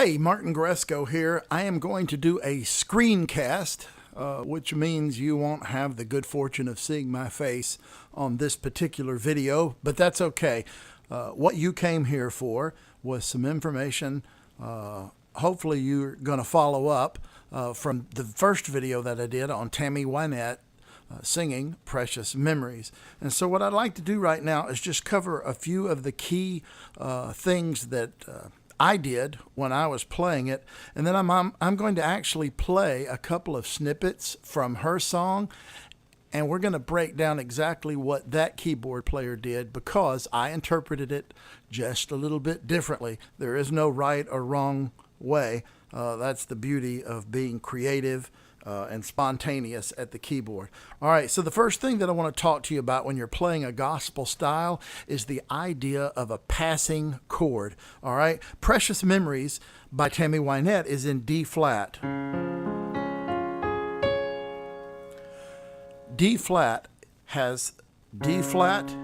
Hey, Martin Goresko here. I am going to do a screencast, which means you won't have the good fortune of seeing my face on this particular video, but that's okay. What you came here for was some information. Hopefully you're going to follow up from the first video that I did on Tammy Wynette singing Precious Memories. And so what I'd like to do right now is just cover a few of the key things that I did when I was playing it, and then I'm going to actually play a couple of snippets from her song, and we're going to break down exactly what that keyboard player did because I interpreted it just a little bit differently. There is no right or wrong way. That's the beauty of being creative and spontaneous at the keyboard. All right, so the first thing that I want to talk to you about when you're playing a gospel style is the idea of a passing chord. All right, Precious Memories by Tammy Wynette is in D flat. D flat has D flat,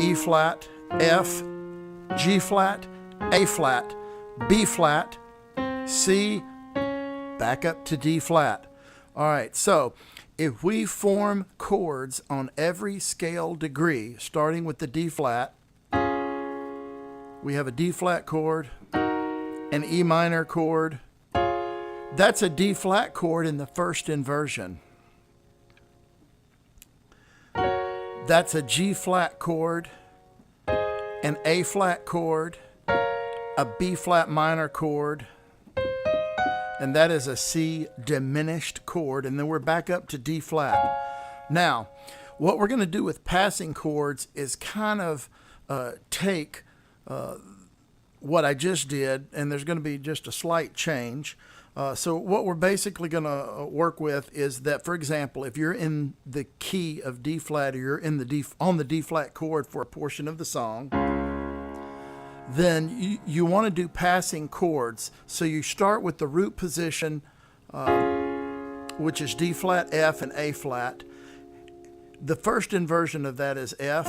E flat, F, G flat, A flat, B flat, C, back up to D flat. All right, so if we form chords on every scale degree, starting with the D flat, we have a D flat chord, an E minor chord. That's a D flat chord in the first inversion. That's a G flat chord, an A flat chord, a B flat minor chord, and that is a C diminished chord, and then we're back up to D flat. Now, what we're going to do with passing chords is kind of take what I just did, and there's going to be just a slight change. So what we're basically going to work with is that, for example, if you're in the key of D flat, or you're in the on the D flat chord for a portion of the song, then you want to do passing chords. So you start with the root position, which is D flat, F, and A flat. The first inversion of that is F,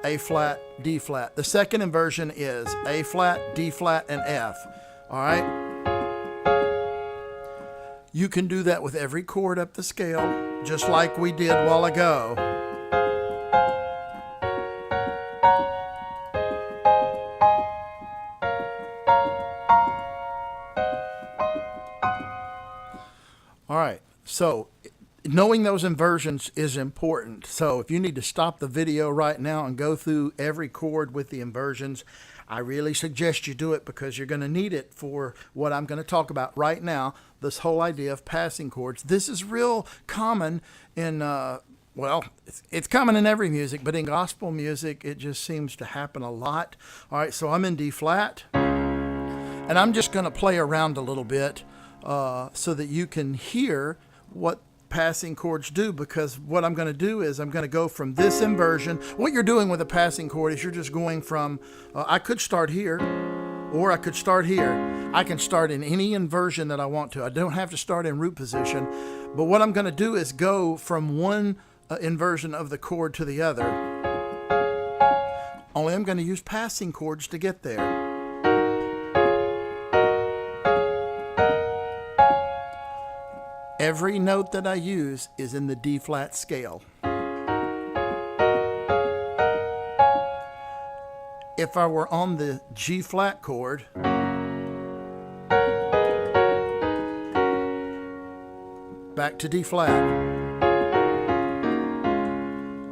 A flat, D flat. The second inversion is A flat, D flat, and F. All right? You can do that with every chord up the scale, just like we did a while ago. All right, so knowing those inversions is important. So if you need to stop the video right now and go through every chord with the inversions, I really suggest you do it because you're going to need it for what I'm going to talk about right now, this whole idea of passing chords. This is real common in, well, it's common in every music, but in gospel music, it just seems to happen a lot. All right, so I'm in D flat, and I'm just going to play around a little bit so that you can hear what passing chords do, because what I'm going to do is I'm going to go from this inversion. What you're doing with a passing chord is you're just going from, I could start here, or I could start here. I can start in any inversion that I want to. I don't have to start in root position, but what I'm going to do is go from one inversion of the chord to the other. Only I'm going to use passing chords to get there. Every note that I use is in the D flat scale. If I were on the G flat chord, back to D flat,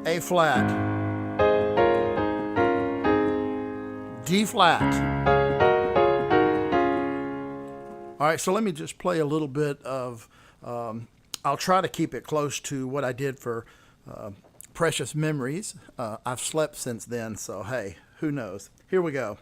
A flat, D flat. All right, so let me just play a little bit of I'll try to keep it close to what I did for Precious Memories. I've slept since then, so hey, who knows? Here we go.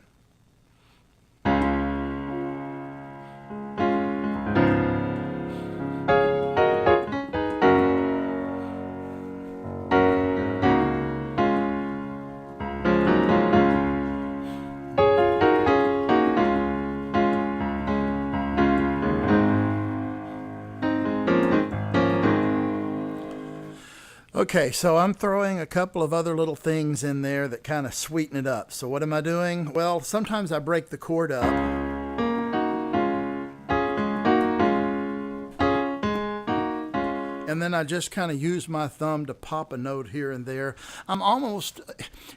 Okay, so I'm throwing a couple of other little things in there that kind of sweeten it up. So what am I doing? Well, sometimes I break the chord up and then I just kind of use my thumb to pop a note here and there.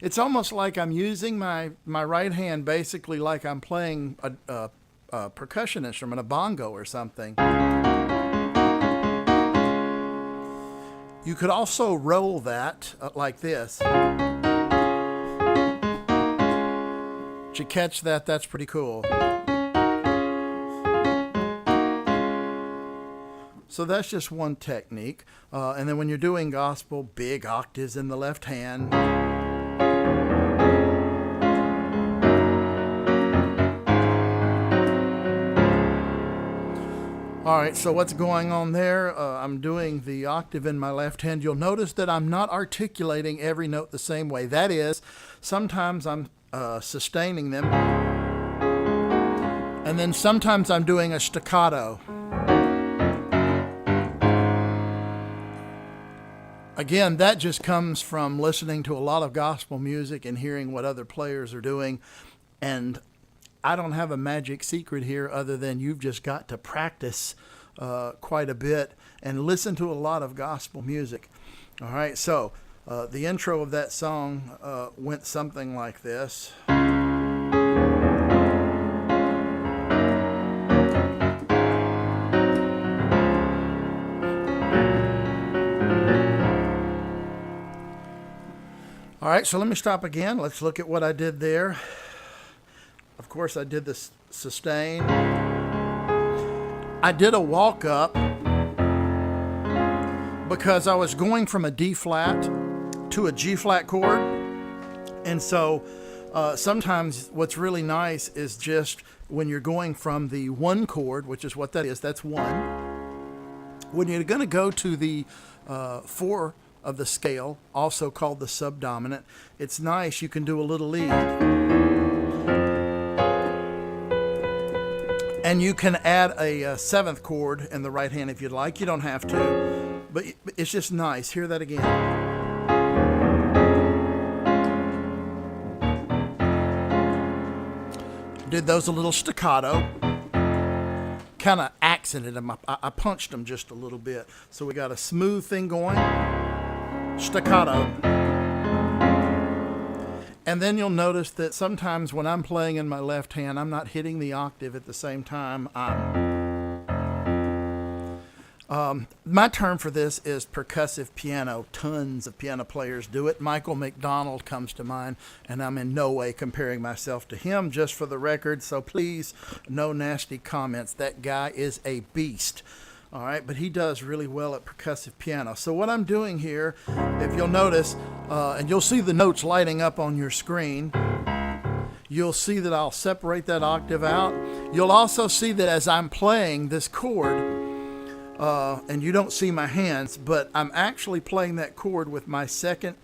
It's almost like I'm using my right hand basically like I'm playing a percussion instrument, a bongo or something. You could also roll that like this. Did you catch that? That's pretty cool. So that's just one technique. And then when you're doing gospel, big octaves in the left hand. All right, so what's going on there? I'm doing the octave in my left hand. You'll notice that I'm not articulating every note the same way. That is, sometimes I'm sustaining them, and then sometimes I'm doing a staccato. Again, that just comes from listening to a lot of gospel music and hearing what other players are doing. And I don't have a magic secret here other than you've just got to practice quite a bit and listen to a lot of gospel music. All right, so the intro of that song went something like this. All right, so let me stop again. Let's look at what I did there. Of course, I did the sustain. I did a walk up because I was going from a D flat to a G flat chord. And so sometimes what's really nice is just when you're going from the one chord, which is what that is, that's one. When you're going to go to the 4 of the scale, also called the subdominant, it's nice, you can do a little lead. And you can add a 7th chord in the right hand if you'd like. You don't have to, but it's just nice. Hear that again. Did those a little staccato. Kind of accented them. I punched them just a little bit. So we got a smooth thing going. Staccato. And then you'll notice that sometimes when I'm playing in my left hand, I'm not hitting the octave at the same time. My term for this is percussive piano. Tons of piano players do it. Michael McDonald comes to mind, and I'm in no way comparing myself to him, just for the record. So please, no nasty comments. That guy is a beast. All right, but he does really well at percussive piano. So what I'm doing here, if you'll notice, and you'll see the notes lighting up on your screen, you'll see that I'll separate that octave out. You'll also see that as I'm playing this chord, and you don't see my hands, but I'm actually playing that chord with my 2nd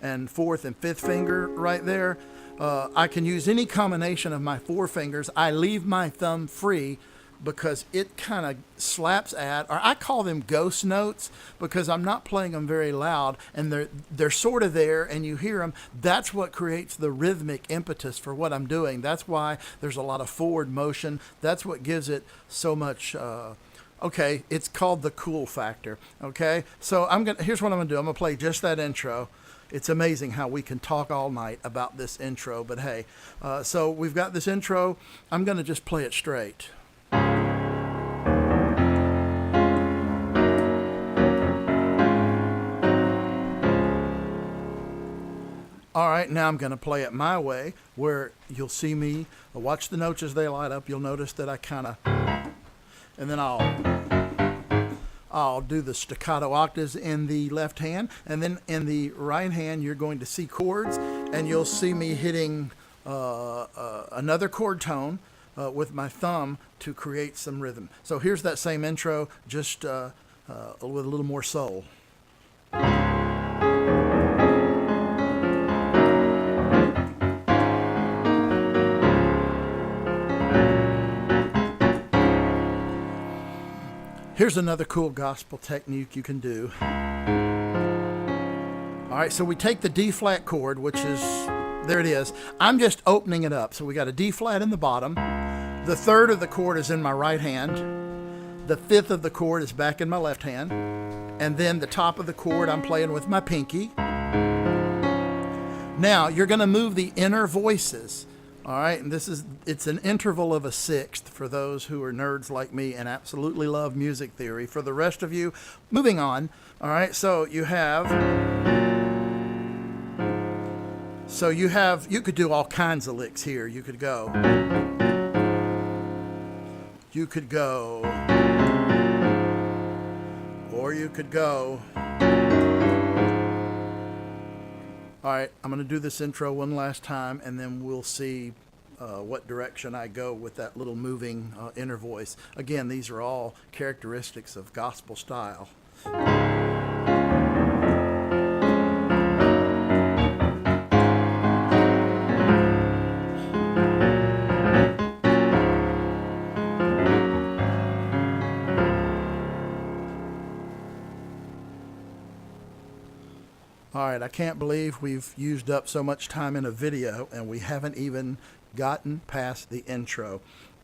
and 4th and 5th finger right there. I can use any combination of my 4 fingers. I leave my thumb free because it kind of slaps at, or I call them ghost notes because I'm not playing them very loud, and they're sort of there and you hear them. That's what creates the rhythmic impetus for what I'm doing. That's why there's a lot of forward motion. That's what gives it so much, okay, it's called the cool factor, okay? So here's what I'm gonna do. I'm gonna play just that intro. It's amazing how we can talk all night about this intro, but hey, so we've got this intro. I'm gonna just play it straight. All right, now I'm going to play it my way, where you'll see me watch the notes as they light up. You'll notice that I kind of, and then I'll do the staccato octaves in the left hand, and then in the right hand you're going to see chords, and you'll see me hitting another chord tone with my thumb to create some rhythm. So here's that same intro, just with a little more soul. Here's another cool gospel technique you can do. All right, so we take the D flat chord, which is, there it is. I'm just opening it up. So we got a D flat in the bottom. The 3rd of the chord is in my right hand. The fifth of the chord is back in my left hand. And then the top of the chord I'm playing with my pinky. Now, you're going to move the inner voices. All right, and it's an interval of a sixth for those who are nerds like me and absolutely love music theory. For the rest of you, moving on. All right, so you could do all kinds of licks here. You could go, or you could go. All right, I'm going to do this intro one last time, and then we'll see what direction I go with that little moving inner voice. Again, these are all characteristics of gospel style. All right, I can't believe we've used up so much time in a video and we haven't even gotten past the intro.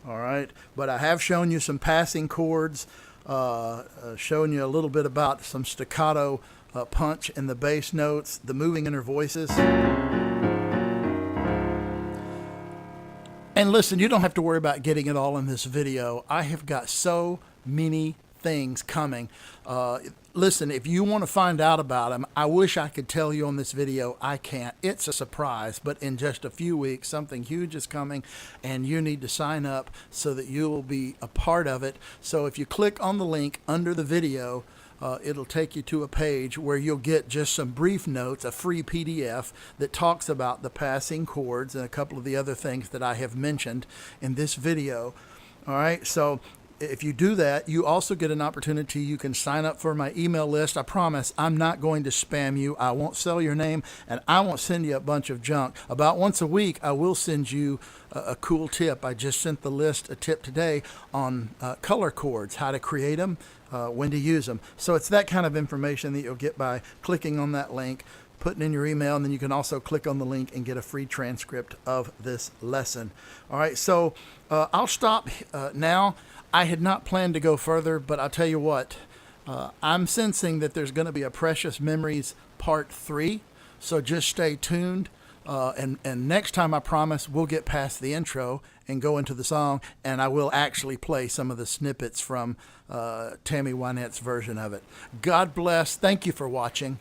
All right, but I have shown you some passing chords, shown you a little bit about some staccato punch in the bass notes, the moving inner voices. And listen, you don't have to worry about getting it all in this video. I have got so many things coming. Listen, if you want to find out about them, I wish I could tell you on this video. I can't. It's a surprise, but in just a few weeks, something huge is coming, and you need to sign up so that you will be a part of it. So if you click on the link under the video, it'll take you to a page where you'll get just some brief notes, a free PDF that talks about the passing chords and a couple of the other things that I have mentioned in this video. All right, so if you do that, you also get an opportunity. You can sign up for my email list. I promise I'm not going to spam you. I won't sell your name, and I won't send you a bunch of junk. About once a week, I will send you a cool tip. I just sent the list a tip today on color chords, how to create them, when to use them. So it's that kind of information that you'll get by clicking on that link, putting in your email, and then you can also click on the link and get a free transcript of this lesson. All right, so I'll stop now. I had not planned to go further, but I'll tell you what, I'm sensing that there's going to be a Precious Memories Part 3, so just stay tuned. And next time, I promise, we'll get past the intro and go into the song, and I will actually play some of the snippets from Tammy Wynette's version of it. God bless. Thank you for watching.